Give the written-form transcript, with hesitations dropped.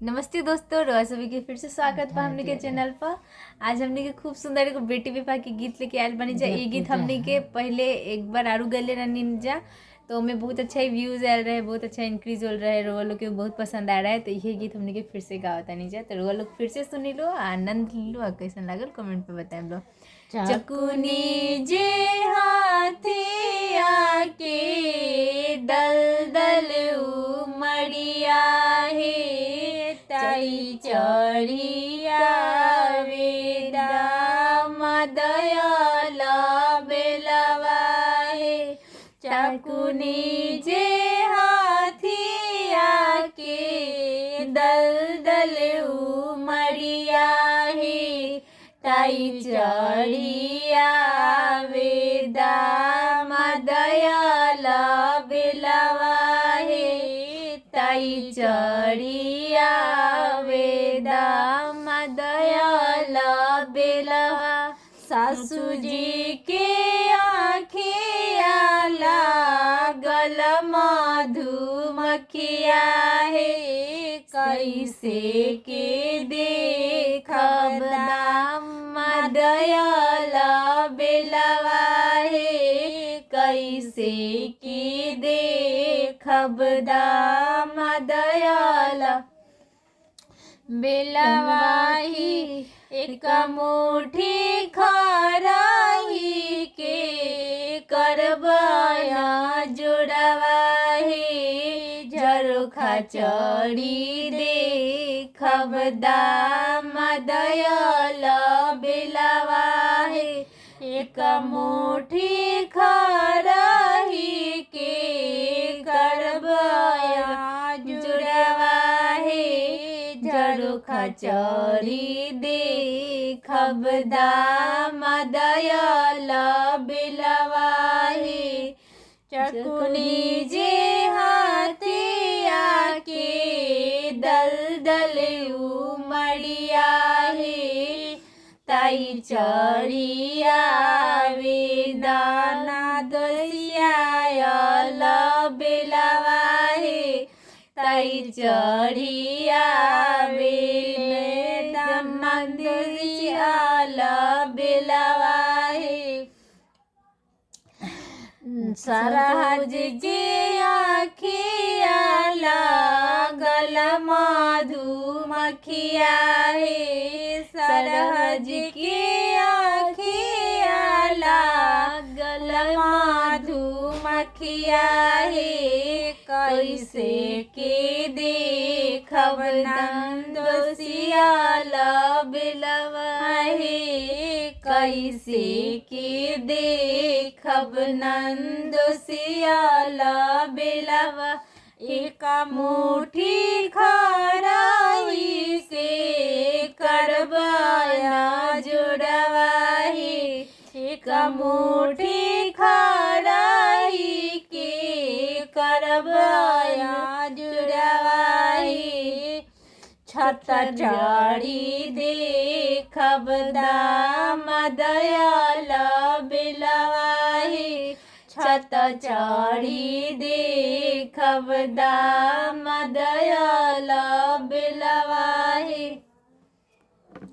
नमस्ते दोस्तों, रोआ सभी के फिर से स्वागत बा हमने के चैनल पर। आज हमने के खूब सुंदर एगो बेटी विवाह के गीत लेके आयल बनी जा। ये गीत हमने के पहले एक बार आरू गले रहनी जा, तो हमें बहुत अच्छा व्यूज आयल रहे, बहुत अच्छा इंक्रीज हो रहा है, रोआ लोग के बहुत पसंद आ रहा है। तो ये गीत हमने के फिर से गावता नहीं जा, तो रोआ लोग फिर से सुनी लो, आनंद लो और कैसा लागल कमेंट पे बताएं लो। चकुनी जे हाथी आके दल उमड़िया हे ताई चढ़िया वेदा मदयाला बेलवा हे। चकुनी जे हाथी आके दल उमड़िया हे ताई चढ़िया वेदा मदयाला बेलवा हे ताई चढ़िया वेदा मदयाला बेलवा। सासू जी के आँखिया लागल मधुमक्खिया हे कैसे के देखब मदयाला बेलवा हे कैसे के देखब मदयाला बेलवा ही। एक मुट्ठी खराही के करबया जुड़वा हे झरोखा चढ़ी देखब मदयाला बेलवा हे। एक मुट्ठी खराही के करबया जुड़वा हे झरोखा चढ़ी देखब मदयाला बेलवा हे। चकुनी जे हाथी आके दल उमड़िया हे ताई चढ़िया वेदाना दसियाला बेलवा हे ताई चढ़िया वेदाना दसियाला बेलवा हे। सरहज के आँखिया लागल मधुमक्खिया हे सरहज के आँखिया लागल मधुमक्खिया हे कैसे के देखब दोसियाला बेलवा हे कैसे के देखब दोसियाला बेलवा। एक मुट्ठी खराही से करबया जुड़वा हे एक मुट्ठी खराही के करबया जुड़वा हे। छत चढ़ी देखब मदयाला बेलवा हे छत चढ़ी देखब मदयाला बेलवा